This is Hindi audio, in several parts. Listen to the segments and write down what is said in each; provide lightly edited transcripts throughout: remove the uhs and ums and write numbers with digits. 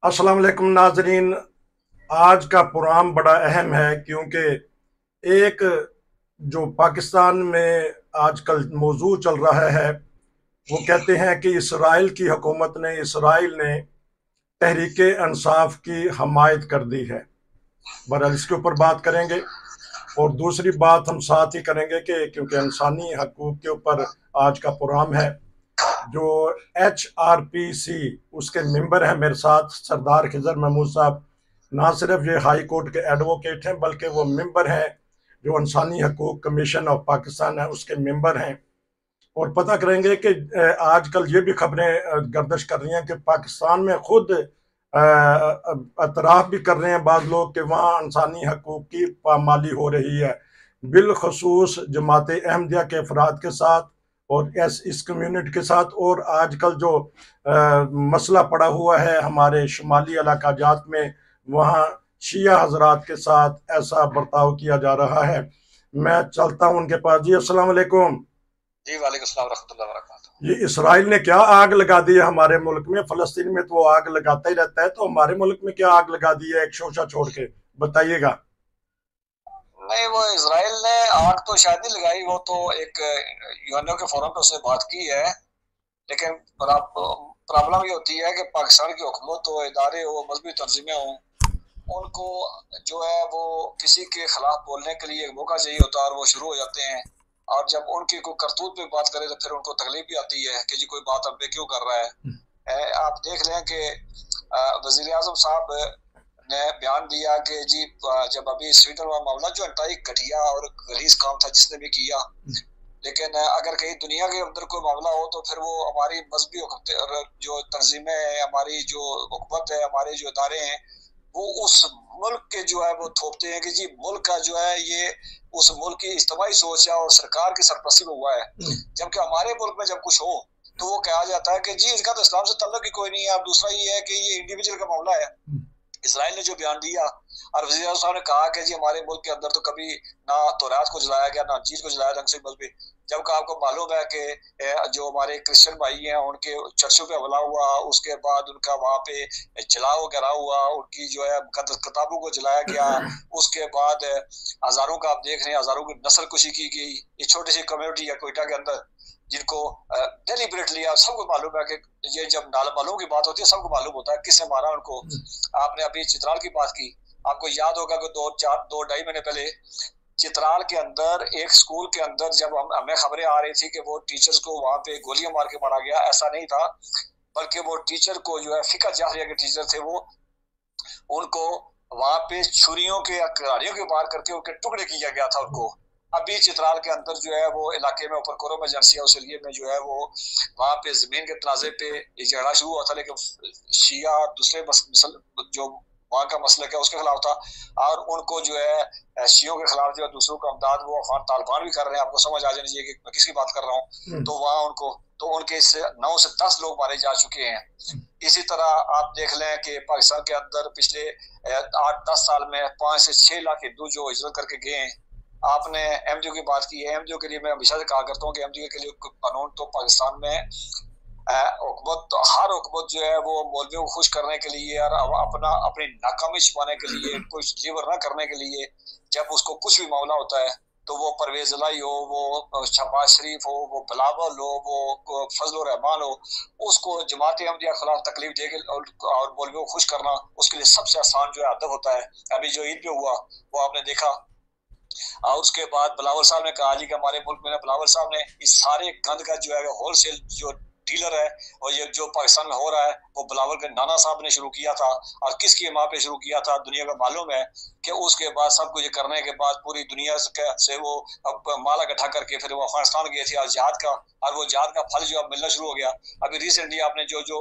अस्सलाम वालेकुम नाजरीन। आज का प्रोग्राम बड़ा अहम है क्योंकि एक जो पाकिस्तान में आजकल मौजू चल रहा है, वो कहते हैं कि इसराइल की हुकूमत ने, इसराइल ने तहरीक इंसाफ की हमायत कर दी है। बहरहाल इसके ऊपर बात करेंगे। और दूसरी बात हम साथ ही करेंगे कि क्योंकि इंसानी हकूक़ के ऊपर आज का प्रोग्राम है, जो HRPC उसके मेंबर हैं मेरे साथ सरदार खिजर महमूद साहब। ना सिर्फ ये हाई कोर्ट के एडवोकेट हैं बल्कि वो मेंबर हैं जो इंसानी हकूक़ कमीशन ऑफ पाकिस्तान है उसके मेंबर हैं। और पता करेंगे कि आजकल ये भी खबरें गर्दिश कर रही हैं कि पाकिस्तान में खुद एतराफ़ भी कर रहे हैं बाज़ लोग कि वहाँ इंसानी हकूक़ की पामाली हो रही है, बिलखसूस जमात अहमदिया के अफराद के साथ और इस कम्यूनिटी के साथ। और आजकल जो मसला पड़ा हुआ है हमारे शुमाली इलाकाजात में, वहाँ शिया हजरात के साथ ऐसा बर्ताव किया जा रहा है। मैं चलता हूँ उनके पास। जी अस्सलाम वालेकुम। जी वालेकुम सलाम रहमतुल्लाहि व बरकातहू। ये इसराइल ने क्या आग लगा दी है हमारे मुल्क में? फलस्तीन में तो वो आग लगाता ही रहता है, तो हमारे मुल्क में क्या आग लगा दी है एक शोशा छोड़ के? बताइएगा। नहीं, वो इसराइल ने आग तो शायद नहीं लगाई, वो तो एक यूएनओ के फोरम पे उसने बात की है। लेकिन प्रॉब्लम ये होती है कि पाकिस्तान की हुकूमत हो, इदारे हो, मजहबी तंजीमें हों, उनको जो है वो किसी के खिलाफ बोलने के लिए एक मौका चाहिए होता है और वो शुरू हो जाते हैं। और जब उनकी कोई करतूत पे बात करे तो फिर उनको तकलीफ भी आती है कि जी कोई बात अब पे क्यों कर रहा है। आप देख लें कि वजीर आजम साहब ने बयान दिया कि जी जब अभी स्वीडन वाला मामला जो इंतहाई घटिया और गलीज काम था जिसने भी किया, लेकिन अगर कहीं दुनिया के अंदर कोई मामला हो तो फिर वो हमारी मजहबी जो तंजीमें हैं, हमारी जो हुकूमत है, हमारे जो इदारे हैं, वो उस मुल्क के जो है वो थोपते हैं कि जी मुल्क का जो है ये उस मुल्क की इज्तिमाई सोच है और सरकार की सरपरस्ती में हुआ है। जबकि हमारे मुल्क में जब कुछ हो तो वो कहा जाता है कि जी इसका तो इस्लाम से तल्लुक ही कोई नहीं है। अब दूसरा ये है कि ये इंडिविजुअल का मामला है। इसराइल ने जो बयान दिया और वज़ीर आज़म साहब ने कहा कि जी हमारे मुल्क के अंदर तो कभी ना तौरात को जलाया गया, ना इंजील को जलाया ढंग से मजहबी। जबकि आपको मालूम है कि जो हमारे क्रिश्चियन भाई हैं उनके चर्चों पे हमला हुआ, उसके बाद उनका वहाँ पे जलाओ गिराव हुआ, उनकी जो है मुकद्दस किताबों को जलाया गया। उसके बाद हजारों का आप देख रहे हैं, हजारों की नस्ल कुशी की गई। ये छोटी सी कम्युनिटी है कोयटा के अंदर जिनको डेलिबरेटली, आप सबको मालूम है कि ये जब नामालूम की बात होती है सबको मालूम होता है किसने मारा उनको। आपने अभी चित्राल की बात की, आपको याद होगा कि दो ढाई महीने पहले चित्राल के अंदर एक स्कूल के अंदर जब हमें खबरें आ रही थी कि वो टीचर्स को वहां पे गोलियां मार के मारा गया। ऐसा नहीं था, बल्कि वो टीचर को जो है फिका जाफरिया के टीचर थे, वो उनको वहां पे छुरियों के कड़ारियों के मार करके उनके टुकड़े किया गया था उनको। अभी चित्राल के अंदर जो है वो इलाके में ऊपर कोरो एजेंसी है उस एरिए में जो है वो वहां पे जमीन के तनाजे पे ये झगड़ा शुरू हुआ था। लेकिन शिया दूसरे जो वहाँ का मसला क्या उसके खिलाफ था और उनको जो है शियों के खिलाफ जो है दूसरों का अमदाद वो अफगान तालिबान भी कर रहे हैं। आपको समझ आ जानी चाहिए कि मैं किसकी बात कर रहा हूँ। तो वहाँ उनको तो उनके 9 से 10 लोग मारे जा चुके हैं। इसी तरह आप देख लें कि पाकिस्तान के अंदर पिछले 8-10 साल में 5 से 6 लाख हिंदू जो हिजरत करके गए हैं। आपने एमडीओ की बात की है, एमडीओ के लिए मैं हमेशा से कहा करता हूँ कि एमडीओ के लिए कानून तो पाकिस्तान में हुकूमत, हर हुकूमत जो है वो मौलवियों को खुश करने के लिए और अपनी नाकामी छिपाने के लिए, कुछ डिलीवर न करने के लिए, जब उसको कुछ भी मामला होता है तो वो परवेज लाई हो, वो शहबाज शरीफ हो, वो बिलावल हो, वो फजल रहमान हो, उसको जमात अहमदिया के खिलाफ तकलीफ दे के और मौलवियों को खुश करना उसके लिए सबसे आसान जो है अदब होता है। अभी जो ईद पे हुआ वो आपने देखा। और उसके बाद बिलावल साहब ने कहा जी कि हमारे मुल्क में बिलावल साहब ने इस सारे गंद का जो है होलसेल जो डीलर है और ये जो पाकिस्तान में हो रहा है वो बिलावल के नाना साहब ने शुरू किया था। और किसकी माँ पे शुरू किया था दुनिया का मालूम है कि उसके बाद सब कुछ करने के बाद पूरी दुनिया से वो अब माल इकट्ठा करके फिर वो अफगानिस्तान गए थे और जहाद का, और वो जहाद का फल जो अब मिलना शुरू हो गया। अभी रिसेंटली आपने जो जो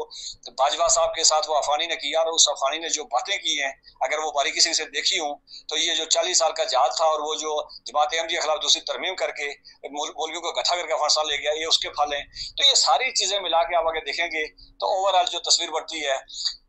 बाजवा साहब के साथ वो अफगानी ने किया और उस अफगानी ने जो बातें की हैं, अगर वो बारीकी से देखी हूँ तो ये जो 40 साल का जहाद था और वो जो जमात अहमदिया के खिलाफ दूसरी तरमीम करके मौलवियों को इकट्ठा करके अफगानिस्तान ले गया, ये उसके फल हैं। तो ये सारी चीजें चीजें मिला के आप आगे देखेंगे तो ओवरऑल जो तस्वीर बढ़ती है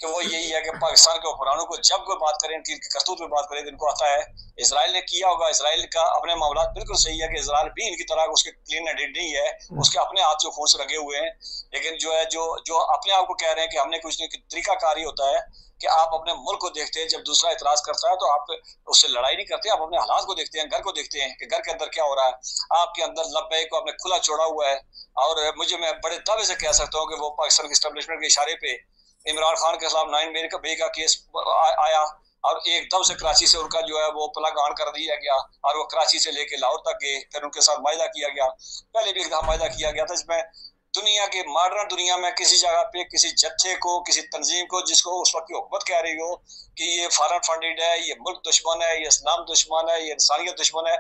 कि वो यही है कि पाकिस्तान के हुक्मरानों को जब कोई बात करें, इनकी करतूत में बात करें, तो इनको आता है इसराइल ने किया होगा। इसराइल का अपने मामला बिल्कुल सही है कि इसराइल भी इनकी तरह उसके क्लीन एडिट नहीं है, उसके अपने हाथ जो खून से लगे हुए हैं। लेकिन जो है जो जो अपने आप को कह रहे हैं कि हमने कुछ नहीं, तरीका कारी होता है कि आप अपने मुल्क को देखते हैं, जब दूसरा इतराज करता है तो आप उससे लड़ाई नहीं करते, आप अपने हालात को देखते हैं, घर को देखते हैं कि घर के अंदर क्या हो रहा है। आपके अंदर लब्बैक को आपने खुला छोड़ा हुआ है। और मैं बड़े दावे से कह सकता हूँ कि वो पाकिस्तान के एस्टेब्लिशमेंट के इशारे पे इमरान खान के खिलाफ 9 मई का केस आया और एकदम से कराची से उनका जो है वो प्लग ऑन कर दिया गया और वो कराची से लेके लाहौर तक गए। फिर उनके साथ मायदा किया गया, पहले भी एक दफा मायदा किया गया था, जिसमें दुनिया के मॉडर्न दुनिया में किसी जगह पे किसी जत्थे को, किसी तंजीम को, जिसको उस वक्त की हुकूमत कह रही हो कि ये फॉरेन फंडेड है, ये मुल्क दुश्मन है, ये इस्लाम दुश्मन है, ये इंसानियत दुश्मन है,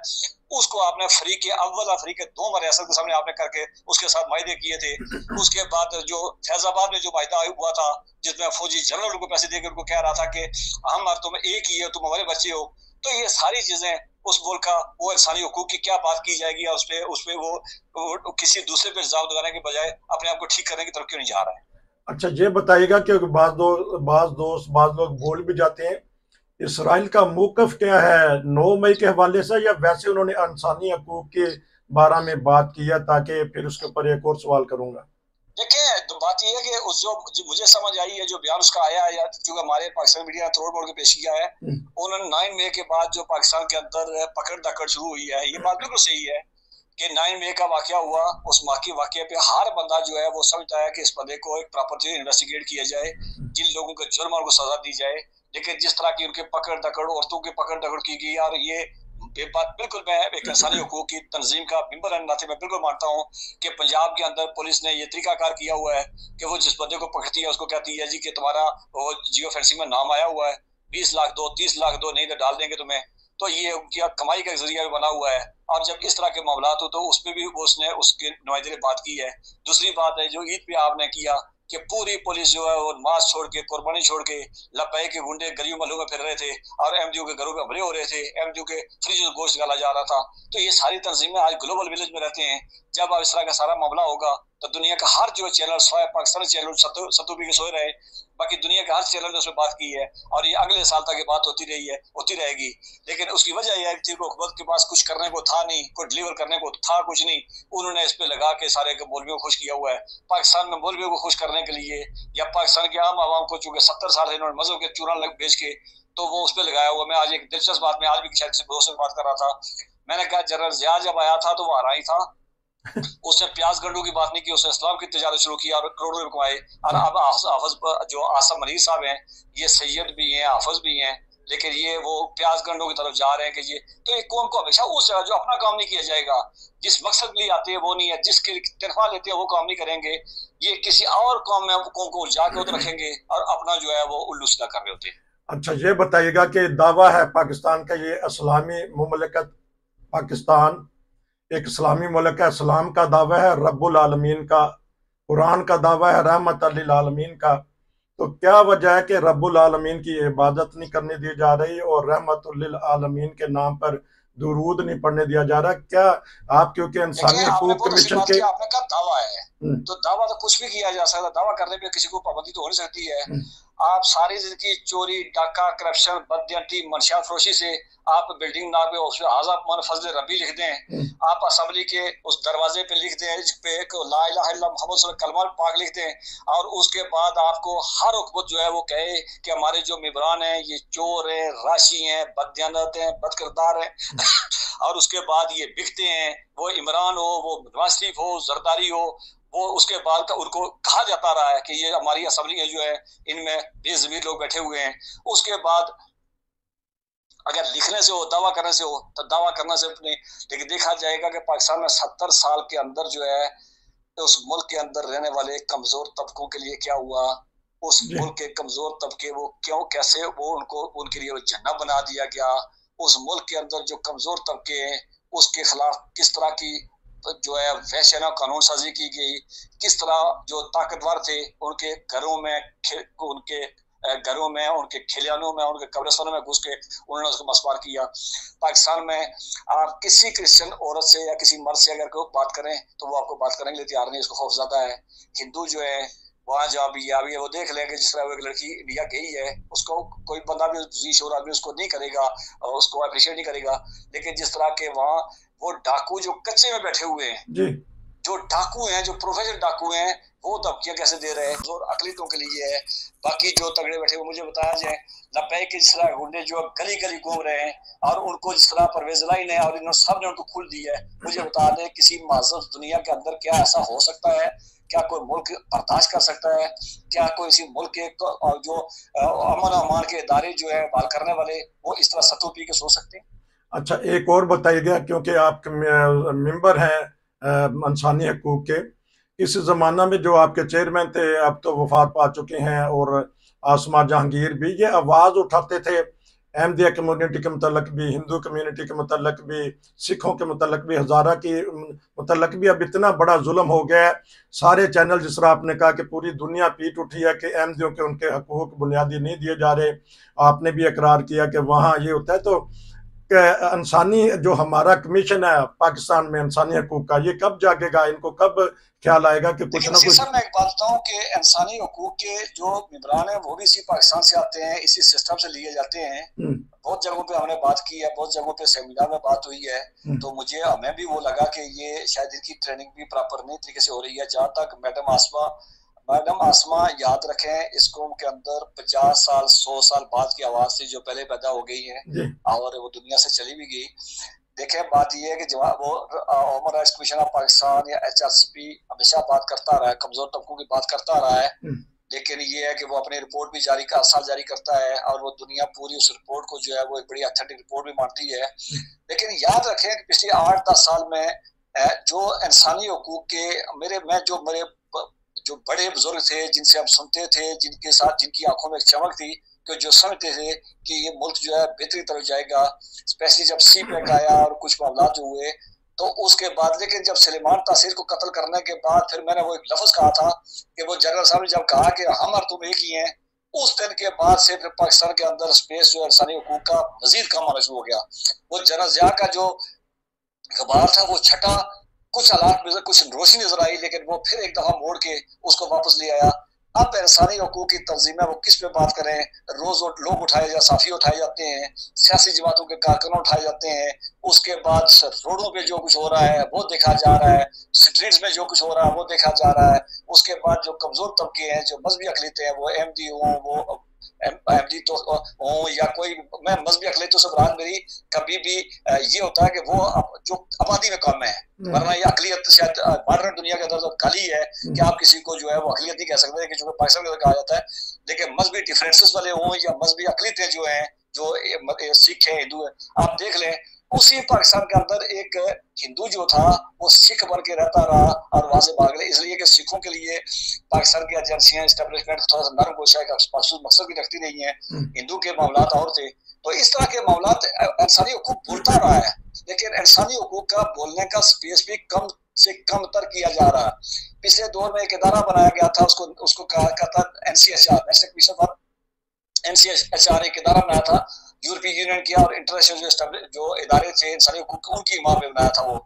उसको आपने फ्री के अव्वल फ्री के 2 रियासत के सामने आपने करके उसके साथ मायदे किए थे। उसके बाद जो फैजाबाद में जो मायदा हुआ था, जिसमें फौजी जनरल को पैसे देकर उनको कह रहा था कि हम और तुम एक ही है, तुम हमारे बच्चे हो। तो ये सारी चीजें उस मुल्क का वो इंसानी हुकूक की क्या बात की जाएगी और उसपे वो किसी दूसरे पे इल्जाम लगाने के बजाय अपने आप को ठीक करने की तरफ क्यों नहीं जा रहा है। अच्छा, ये बताइएगा कि बाज लोग बोल भी जाते हैं, इसराइल का मौकफ क्या है 9 मई के हवाले से, या वैसे उन्होंने इंसानी हकूक के बारे में बात की है, ताकि फिर उसके ऊपर एक और सवाल करूंगा। देखिए तो बात यह है कि उस जो मुझे समझ आई है, जो बयान उसका आया है, चूंकि हमारे पाकिस्तान मीडिया ने तोड़ मोड़ के पेश किया है, उन्होंने 9 मई के बाद जो पाकिस्तान के अंदर पकड़ दकड़ शुरू हुई है, ये बात बिल्कुल सही है कि 9 मई का वाकया हुआ, उस वाकये पे हर बंदा जो है वो समझता है कि इस बंदे को एक प्रॉपर इन्वेस्टिगेट किया जाए, जिन लोगों के जुर्म को सजा दी जाए। लेकिन जिस तरह की उनके पकड़ दकड़, औरतों की पकड़ दकड़ की गई, और ये बात बिल्कुल मैं एक इंसानी हुकूक की तंजीम का मेंबर रहने नाते मैं बिल्कुल मानता हूँ कि पंजाब के अंदर पुलिस ने ये तरीकाकार किया हुआ है कि वो जिस बंदे को पकड़ती है उसको कहती है जी कि तुम्हारा वो जियो फेंसिंग में नाम आया हुआ है, 20 लाख दो, 30 लाख दो, नहीं तो डाल देंगे तुम्हें। तो ये उनकी कमाई का जरिया भी बना हुआ है। और जब इस तरह के मामला हो तो उस पर भी उसने उसके नुमाइंदे ने बात की है। दूसरी बात है जो ईद पे आपने किया कि पूरी पुलिस जो है वो नमाज छोड़ के, कुर्बानी छोड़ के, लब्बे के गुंडे गलियों महलों में फिर रहे थे और एमडीयू के घरों पे हमले हो रहे थे, एमडीयू के फ्रिज में गोश्त डाला जा रहा था। तो ये सारी तंजीमें आज ग्लोबल विलेज में रहते हैं। जब अब इस तरह का सारा मामला होगा तो दुनिया का हर जो चैनल सोए, पाकिस्तानी चैनल सतु भी के सोए रहे, बाकी दुनिया के हर चैनल ने उसमें बात की है और ये अगले साल तक ये बात होती रही है, होती रहेगी। लेकिन उसकी वजह यह थी कि हुकूमत के पास कुछ करने को था नहीं, कोई डिलीवर करने को था कुछ नहीं। उन्होंने इस पे लगा के सारे के मौलवियों को खुश किया हुआ है। पाकिस्तान में मौलवियों को खुश करने के लिए या पाकिस्तान के आम आवाम को, चूंकि 70 साल से इन्होंने मजहब के चूरन बेच के, तो वो उस पर लगाया हुआ। मैं आज एक दिलचस्प बात में आज भी शायद किसी दोस्त से बात कर रहा था, मैंने कहा जनरल जिया जब आया था तो वो आ रहा ही था, उसने प्याज गंडू की बात नहीं की, उसने इस्लाम की तिजारत शुरू की और करोड़ों रुपए कमाए। और अब हाफिज जो आसम मनीर साहब हैं, ये सैयद भी हैं, हाफिज भी हैं, लेकिन ये वो प्याज गंडों की तरफ जा रहे हैं कि ये तो ये कौम को हमेशा उस जगह जो अपना काम नहीं किया जाएगा, जिस मकसद के लिए आते हैं वो नहीं है, जिसकी तनख्वाह लेते हैं वो काम नहीं करेंगे, ये किसी और काम में कौम को उलझा के उधर रखेंगे और अपना जो है वो उल्लू सीधा कर रहे होते हैं। अच्छा, ये बताइएगा कि दावा है पाकिस्तान का, ये इस्लामी मुमलकत, पाकिस्तान एक इस्लामी मुल्क है, इस्लाम का दावा है, रब्बुल आलमीन का, कुरान का दावा है, रहमत लिल आलमीन का। तो क्या वजह है कि रब्बुल आलमीन की इबादत नहीं करने दी जा रही और रहमत लिल आलमीन के नाम पर दुरूद नहीं पढ़ने दिया जा रहा? क्या आप, क्योंकि इंसानी हकूक कमीशन के आपने कहा दावा है, तो दावा तो कुछ भी किया जा सकता, दावा करने पे किसी को पाबंदी तो हो नहीं सकती है। आप सारी जिंदगी चोरी, डाका, करप्शन, बदनीयती, मंशियात फरोशी से आप बिल्डिंग ना पे उसमें आज़ाद मन फजल रबी लिख दें, आप असेंबली के उस दरवाजे पे लिख दें जिस पे एक ला इलाहा इल्लल्लाह मुहम्मद कलमा पाक लिख दें, और उसके बाद आपको हर हुकूमत जो है वो कहे कि हमारे जो मेबरान हैं ये चोर हैं, राशि हैं, बददियानत हैं, बदकिरदार हैं और उसके बाद ये बिकते हैं, वो इमरान हो, वो नवाज शरीफ हो, जरदारी हो, वो उसके बाद का उनको कहा जाता रहा है कि ये हमारी असेंबली जो है इनमें बेज़मीर लोग बैठे हुए हैं। उसके बाद अगर लिखने से हो, दावा करने से हो, तो दावा करने से अपने, लेकिन देखा जाएगा कि पाकिस्तान में 70 साल के अंदर जो है उस मुल्क के अंदर रहने वाले कमजोर तबकों के लिए क्या हुआ, उस मुल्क के कमजोर तबके वो क्यों, कैसे वो उनको उनके लिए जन्नत बना दिया गया। उस मुल्क के अंदर जो कमजोर तबके हैं उसके खिलाफ किस तरह की जो है वहशना कानून साजी की गई, किस तरह जो ताकतवर थे उनके घरों में उनके घरों में, उनके खिलियानों में, उनके कब्रिस्तानों में घुस के उन्होंने उसको मस्मार किया। पाकिस्तान में आप किसी क्रिश्चियन औरत से या किसी मर्द से अगर कोई बात करें तो वो आपको बात करने के लिए तैयार नहीं, उसको खौफजदा है। हिंदू जो है वहाँ जहाँ भी या भी है वो देख लेंगे, जिस तरह वो एक लड़की इंडिया गई है उसको कोई बंदा भी शोर आदमी उसको नहीं करेगा और उसको अप्रिशिएट नहीं करेगा। लेकिन जिस तरह के वहाँ वो डाकू जो कच्चे में बैठे हुए हैं, जो डाकू हैं, जो प्रोफेशनल डाकू हैं, वो धमकियां कैसे दे रहे हैं और अकलीतों के लिए है। बाकी जो तगड़े बैठे हुए मुझे बताया जाए लपे के जिस तरह गुंडे जो गली गली घूम रहे हैं और उनको जिस तरह परवेज लाइन है और इन्होंने सब ने उनको खुल दी है। मुझे बता दें किसी महज़ब दुनिया के अंदर क्या ऐसा हो सकता है? क्या कोई मुल्क बर्दाश्त कर सकता है? क्या कोई इसी मुल्क के जो अमन अमान के इदारे जो है बाल करने वाले वो इस तरह सतू पी के सो सकते हैं? अच्छा, एक और बताइएगा, क्योंकि आप मेंबर हैं इंसानी हकूक के, इस ज़माना में जो आपके चेयरमैन थे अब तो वफात पा चुके हैं, और आसमा जहांगीर भी ये आवाज़ उठाते थे अहमदिया कम्युनिटी के मतलब भी, हिंदू कम्युनिटी के मतलब भी, सिखों के मतलब भी, हज़ारा की मतलब भी। अब इतना बड़ा जुल्म हो गया है, सारे चैनल जिस तरह आपने कहा कि पूरी दुनिया पीट उठी है कि अहमदियों के उनके हकूक बुनियादी नहीं दिए जा रहे। आपने भी इकरार किया कि वहाँ ये होता है। तो इंसानी जो हमारा कमीशन है पाकिस्तान में इंसानी हकूक का, ये कब जागेगा? इनको कब ख्याल आएगा कि कुछ ना कुछ? मैं एक बात बताऊं कि इंसानी हकूक के जो मेंबरान हैं वो भी इसी पाकिस्तान से आते हैं, इसी सिस्टम से लिए जाते हैं। बहुत जगहों पे हमने बात की है, बहुत जगहों पे सेमिनार में बात हुई है। तो मुझे हमें भी वो लगा कि ये शायद इनकी ट्रेनिंग भी प्रॉपर नहीं तरीके से हो रही है। जहाँ तक मैडम आसमा याद रखें, इस कौम के अंदर 50 साल 100 साल बाद की आवाज थी जो पहले पैदा हो गई है और वो दुनिया से चली भी गई। देखिए बात यह है कि जब वो human rights commission of Pakistan या HRCP हमेशा बात करता रहा है, कमजोर तबकों की बात करता रहा है, लेकिन ये है कि वो अपनी रिपोर्ट भी हर साल जारी करता है और वो दुनिया पूरी उस रिपोर्ट को जो है वो एक बड़ी ऑथेंटिक रिपोर्ट भी मानती है। लेकिन याद रखें कि पिछले 8-10 साल में जो इंसानी हकूक के मेरे जो बड़े बुजुर्ग थे, जिनसे हम सुनते थे, जिनके साथ जिनकी आंखों में एक चमक थी, कि जो समझते थे कि ये मुल्क जो है बेहतरी तरफ जाएगा, स्पेशली जब CPEC आया और कुछ मामला जो हुए तो उसके बाद। लेकिन जब सुलेमान तासीर को कत्ल करने के बाद फिर मैंने वो एक लफ्ज कहा था कि वो जनरल साहब ने जब कहा कि हम और तुम एक ही हैं, उस दिन के बाद से फिर पाकिस्तान के अंदर स्पेस जो इंसानी हकूक का मजीद कम होना शुरू हो गया। वो जनरल ज़िया का जो अखबार था वो छटा, कुछ हालात में कुछ रोशनी नजर आई, लेकिन वो फिर एक दफा मोड़ के उसको वापस ले आया। अब इंसानी हकूक की तंजीमें वो किस पे बात करें? रोज लोग साफी उठाए जाते हैं, सियासी जमातों के कारकुन उठाए जाते हैं, उसके बाद रोडों पे जो कुछ हो रहा है वो देखा जा रहा है, स्ट्रीट्स में जो कुछ हो रहा है वो देखा जा रहा है। उसके बाद जो कमजोर तबके हैं, जो मजहबी अकलीतें हैं, वो अहमदी हो, वो अहमदी तो हो या कोई, मैं मजहबी अकलीतों से मुराद मेरी कभी भी ये होता है कि वो जो आबादी में कम है, वरना ये अकलियत शायद मॉडर्न दुनिया के अंदर तो गाली है कि आप किसी को जो है वो अकलियत नहीं कह सकते, कि जो पाकिस्तान के अंदर कहा जाता है। लेकिन मजहबी डिफरेंसेस वाले हों या मजहबी अकलीतें जो हैं, जो सिख है, हिंदू है, आप देख लें उसी पाकिस्तान के अंदर एक हिंदू जो था वो सिख बन के रहता रहा और वहां से भाग गए, इसलिए कि सिखों के लिए पाकिस्तान की एजेंसियां एस्टेब्लिशमेंट थोड़ा सा नरम गोशा का मकसद भी रखती नहीं है। हिंदू के मामला और थे, तो इस तरह के मामला इंसानी हकूक बोलता रहा है, लेकिन इंसानी हकूक का बोलने का स्पेस भी कम से कम तर किया जा रहा है। पिछले दौर में एक इदारा बनाया गया था, उसको कहा था NCHR, national commission for NCHR, एक इदारा बनाया था यूरोपीय यूनियन किया और इंटरनेशनल जो इदारे थे इंसानी हकूक उनकी इमाम में बनाया था वो।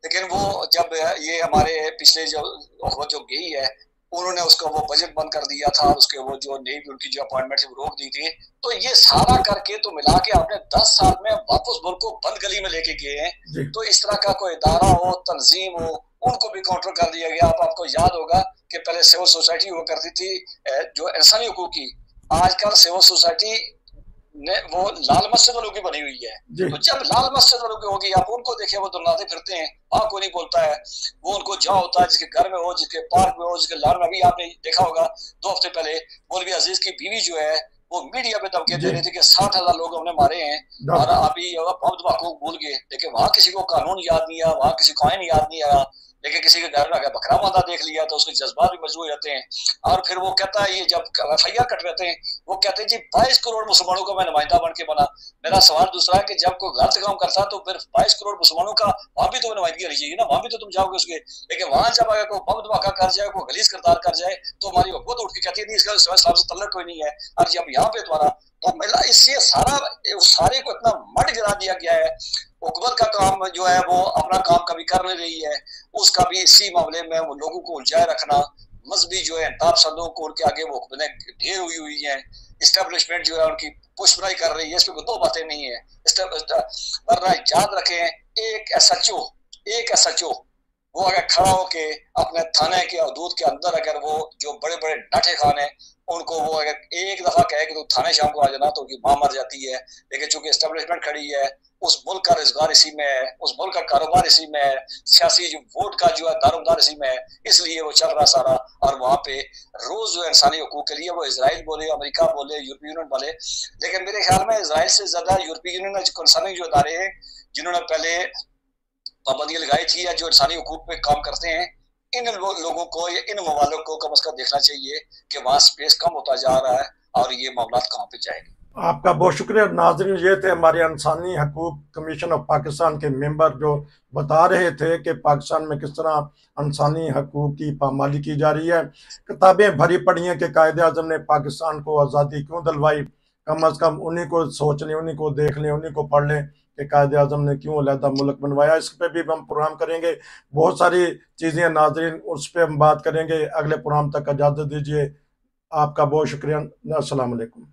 लेकिन वो जब ये हमारे पिछले जो गई है उन्होंने उसका वो बजट बंद कर दिया था, उसके वो जो नई उनकी जो अपॉइंटमेंट थी वो रोक दी थी। तो ये सारा करके तो मिला के आपने 10 साल में वापस मुल्क को बंद गली में लेके गए हैं। तो इस तरह का कोई इदारा हो, तंजीम हो, उनको भी काउंटर कर दिया गया। आपको याद होगा कि पहले सिविल सोसाइटी हुआ करती थी जो इंसानी हकूक की, आजकल सिविल सोसाइटी ने वो लाल मस्जिद वालों की बनी हुई है। तो जब लाल मस्जिद वालों की होगी, आप उनको देखिए वो दुर्नाते फिरते हैं, वहां कोई नहीं बोलता है। वो उनको जहाँ होता है, जिसके घर में हो, जिसके पार्क में हो, जिसके लान में, अभी आपने देखा होगा 2 हफ्ते पहले मौलवी अजीज की बीवी जो है वो मीडिया पे धमकी दे रही थी कि 60,000 लोग हमने मारे हैं और अभी बहुत हकूक भूल गए। लेकिन वहां किसी को कानून याद नहीं आया, वहां किसी को आइन याद नहीं आया। लेकिन किसी के घर में अगर बकरा बांधा देख लिया तो उसके जज्बात भी मजबूत हो जाते हैं। और फिर वो कहता है, ये जब FIR कटवाते हैं, वो कहते हैं जी 22 करोड़ मुसलमानों का मैं नुमाइंदा बन के बना। मेरा सवाल दूसरा है कि जब कोई गलत काम करता तो फिर 22 करोड़ मुसलमानों का वहां भी तो नुमाइंदगी होनी चाहिए ना, वहां भी तो तुम जाओगे उसके। लेकिन वहां जब अगर कोई बम धमाका कर जाए, कोई गलीज किरदार कर जाए, तो हमारी हुकूमत उठ के कहती है नहीं, इसका इस्लाम से तल्लुक कोई नहीं है। और जब यहाँ पे तुम्हारा तो मिला, इससे सारे को इतना मट गिरा दिया गया है। हुकूमत का काम जो है वो अपना काम कभी कर नहीं रही है, उसका भी इसी मामले में वो लोगों को उलझाए रखना। मजहबी जो है इंताब को उनके आगे वो हुकूमतें ढेर हुई हुई है। इस्टेब्लिशमेंट जो है उनकी पुष्पराई कर रही है, इस पर दो बातें नहीं है। वरना याद रखें, एक SHO वो अगर खड़ा होके अपने थाने के हदूद के अंदर अगर वो जो बड़े बड़े डाटे खान है उनको वो अगर एक दफा कहे कि तू थाने शाम को आ जाना, तो उनकी मां मर जाती है। लेकिन चूंकि एस्टेब्लिशमेंट खड़ी है, उस मुल्क का रोजगार इसी में है, उस मुल्क का कारोबार इसी में है, सियासी जो वोट का जो है दारोमदार इसी में है, इसलिए वो चल रहा सारा। और वहां पे रोज जो इंसानी हकूक के लिए वो इसराइल बोले, अमेरिका बोले, यूरोपीय यूनियन बोले, लेकिन मेरे ख्याल में इसराइल से ज्यादा यूरोपीय यूनियन कंसर्निंग जो इदारे हैं जिन्होंने पहले पाबंदियां लगाई थी या जो इंसानी हकूक पे काम करते हैं, इन लोगों को या इन ममालिक को कम अज कम देखना चाहिए कि वहाँ स्पेस कम होता जा रहा है और ये मामला कहाँ पे जाएंगे। आपका बहुत शुक्रिया। नाज़रीन, ये थे हमारे इंसानी हकूक कमीशन ऑफ पाकिस्तान के मेंबर जो बता रहे थे कि पाकिस्तान में किस तरह इंसानी हकूक की पामाली की जा रही है। किताबें भरी पड़ी हैं कि कायदे आज़म ने पाकिस्तान को आज़ादी क्यों दिलवाई। कम अज़ कम उन्हीं को सोच लें, उन्हीं को देख लें, उन्हीं को पढ़ लें कि कायदे आज़म ने क्यों अलहदा मुल्क बनवाया। इस पर भी हम प्रोग्राम करेंगे। बहुत सारी चीज़ें नाज़रीन, उस पर हम बात करेंगे। अगले प्रोग्राम तक इजाज़त दीजिए। आपका बहुत शुक्रिया। अस्सलाम वालेकुम।